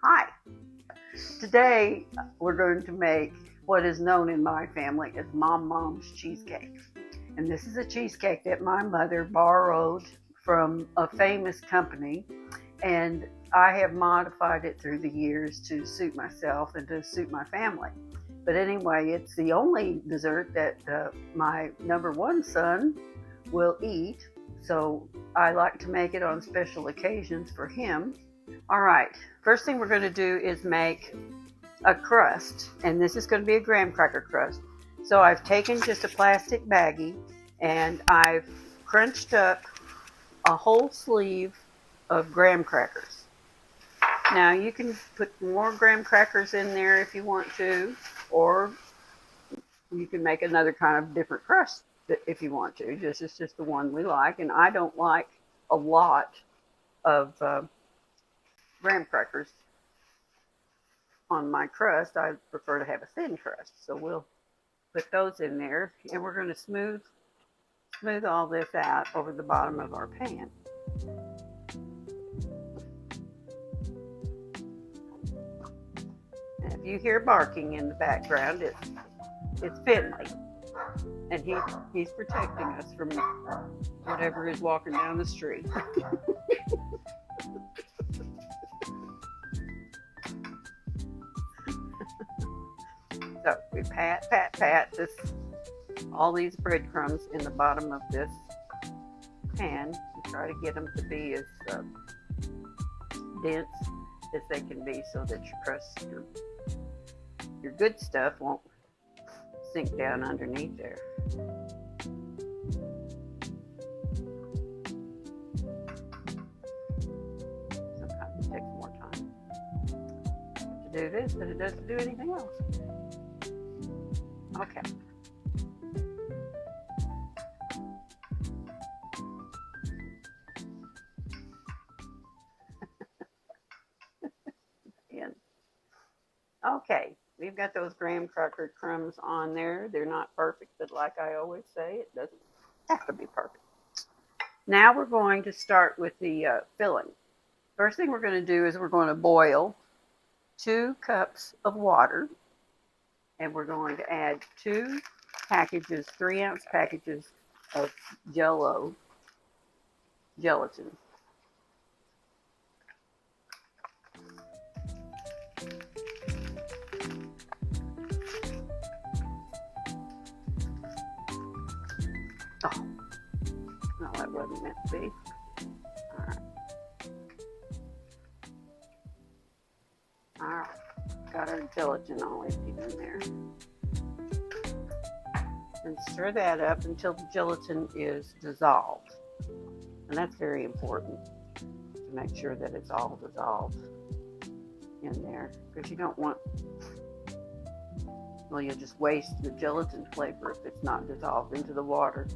Hi. Today we're going to make what is known in my family as Mom's cheesecake. And this is a cheesecake that my mother borrowed from a famous company, and I have modified it through the years to suit myself and to suit my family. But anyway, it's the only dessert that my number one son will eat, so I like to make it on special occasions for him. All right, first thing we're going to do is make a crust, and this is going to be a graham cracker crust. So I've taken just a plastic baggie and I've crunched up a whole sleeve of graham crackers. Now you can put more graham crackers in there if you want to, or you can make another kind of different crust if you want to. This is just the one we like, and I don't like a lot of graham crackers on my crust. I prefer to have a thin crust, so we'll put those in there, and we're going to smooth all this out over the bottom of our pan. And if you hear barking in the background, it's Finley, and he's protecting us from whatever is walking down the street. So we pat all these breadcrumbs in the bottom of this pan and try to get them to be as dense as they can be, so that your crust, your good stuff, won't sink down underneath there. Sometimes it takes more time to do this than it does to do anything else. Okay. Okay, we've got those graham cracker crumbs on there. They're not perfect, but like I always say, it doesn't have to be perfect. Now we're going to start with the filling. First thing we're going to do is we're going to boil 2 cups of water, and we're going to add 2 packages, 3-ounce packages of Jello gelatin. Oh, no, that wasn't meant to be. All right. All right. Got our gelatin all emptied in there. And stir that up until the gelatin is dissolved. And that's very important, to make sure that it's all dissolved in there, because you don't want, well, you'll just waste the gelatin flavor if it's not dissolved into the water.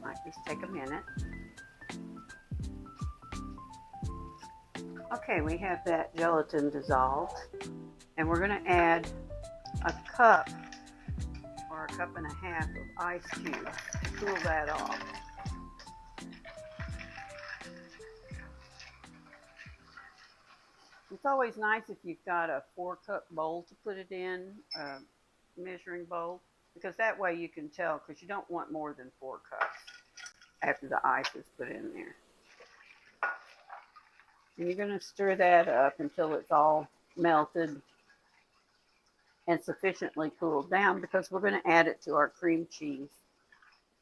Might just take a minute. Okay, we have that gelatin dissolved, and we're going to add a cup or a cup and a half of ice cubes to cool that off. It's always nice if you've got a 4-cup bowl to put it in, a measuring bowl, because that way you can tell, because you don't want more than 4 cups after the ice is put in there. And you're going to stir that up until it's all melted and sufficiently cooled down, because we're going to add it to our cream cheese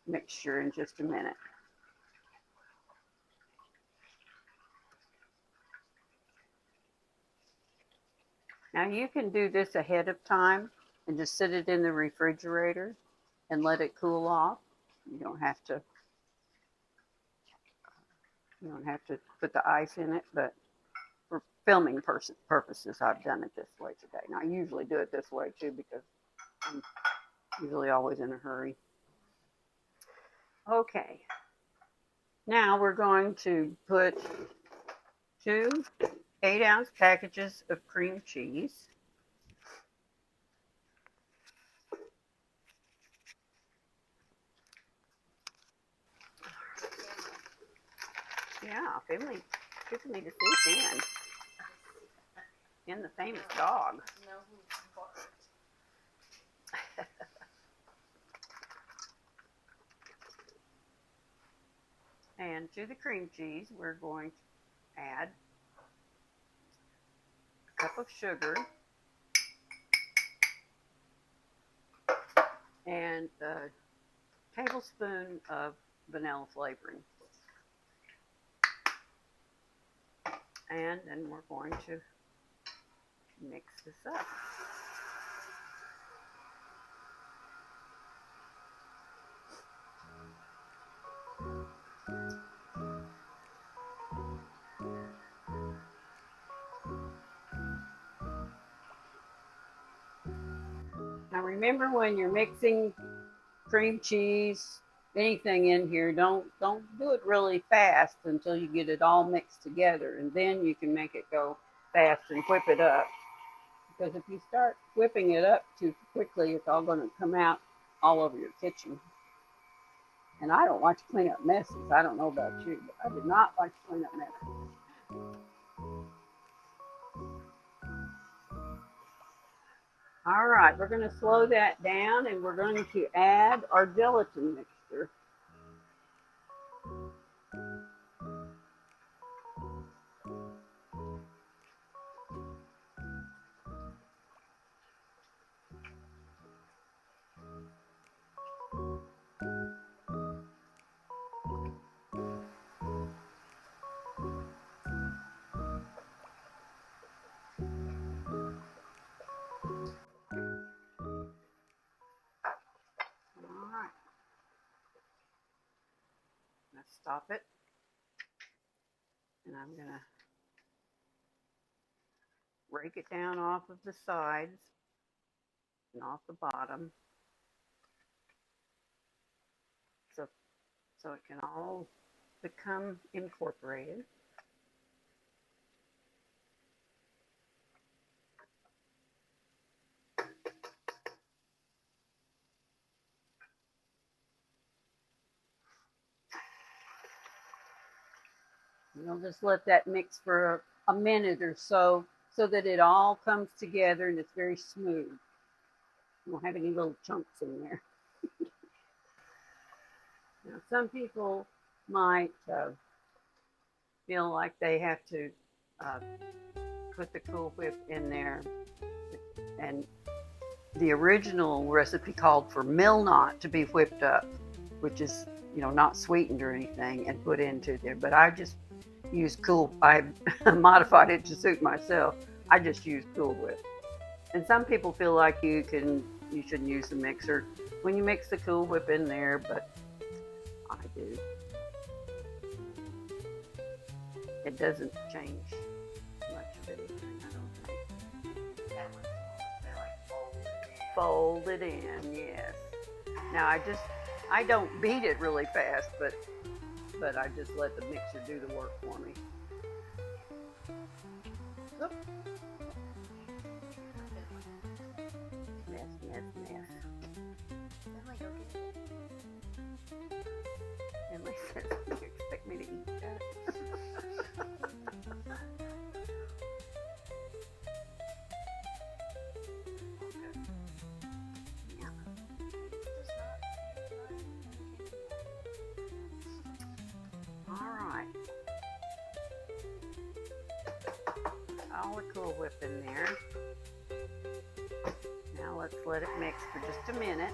mixture in just a minute. Now you can do this ahead of time and just sit it in the refrigerator and let it cool off. You don't have to put the ice in it, but for filming purposes, I've done it this way today. Now I usually do it this way too, because I'm usually always in a hurry. Okay, now we're going to put 2 8-ounce packages of cream cheese. Yeah, people need to see Finn the famous dog. And to the cream cheese, we're going to add a cup of sugar and a tablespoon of vanilla flavoring. And then we're going to mix this up. Now remember, when you're mixing cream cheese, anything in here, don't do it really fast until you get it all mixed together, and then you can make it go fast and whip it up. Because if you start whipping it up too quickly, it's all going to come out all over your kitchen. And I don't like to clean up messes. I don't know about you, but I do not like to clean up messes. All right, we're going to slow that down, and we're going to add our gelatin mixture. All right, let's stop it. And I'm going to rake it down off of the sides and off the bottom, so it can all become incorporated. You'll just let that mix for a minute or so that it all comes together and it's very smooth. You won't have any little chunks in there. Now, some people might feel like they have to put the Cool Whip in there, and the original recipe called for mill knot to be whipped up, which is, not sweetened or anything, and put into there. But I just use I modified it to suit myself. I just use Cool Whip. And some people feel like you shouldn't use the mixer when you mix the Cool Whip in there, but I do. It doesn't change much of anything, I don't think. Fold it in, yes. Now I don't beat it really fast, but I just let the mixer do the work for me. Oop. Mess. Emily says, you expect me to eat that? All the Cool Whip in there. Now let's let it mix for just a minute.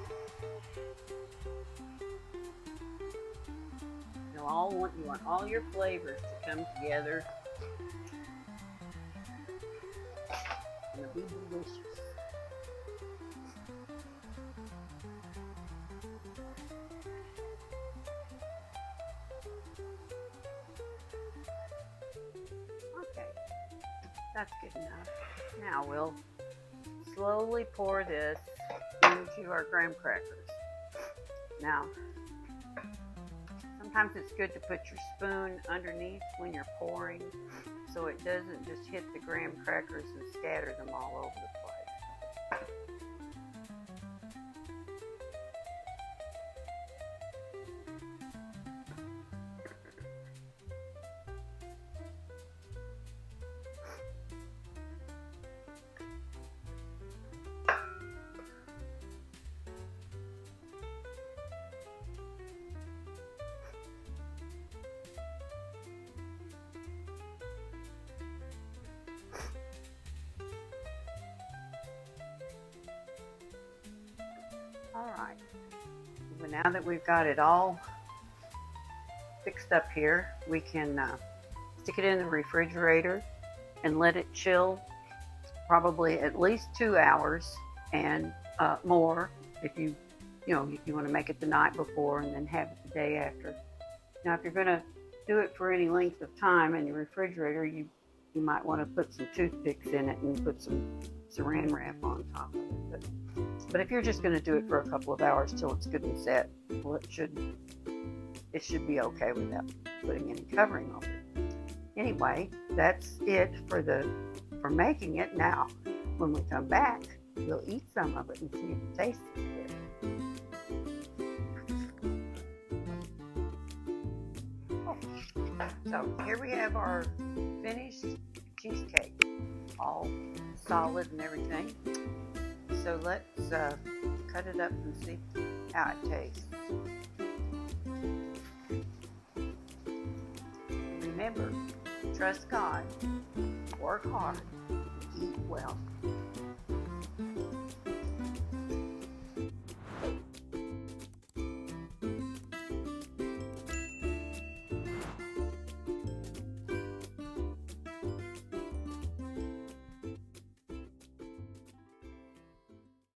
You want all your flavors to come together. It's gonna be delicious. Okay, that's good enough. Now we'll slowly pour this into our graham crackers. Now, sometimes it's good to put your spoon underneath when you're pouring, so it doesn't just hit the graham crackers and scatter them all over the place. So now that we've got it all fixed up here, we can stick it in the refrigerator and let it chill probably at least 2 hours and more if you want to make it the night before and then have it the day after. Now, if you're going to do it for any length of time in your refrigerator, you might want to put some toothpicks in it and put some saran wrap on top of it. But if you're just going to do it for a couple of hours till it's good and set, well, it should be okay without putting any covering over it. Anyway, that's it for making it. Now, when we come back, we'll eat some of it and see if it tastes good. So here we have our finished cheesecake, all solid and everything. So let's cut it up and see how it tastes. Remember, trust God, work hard, eat well.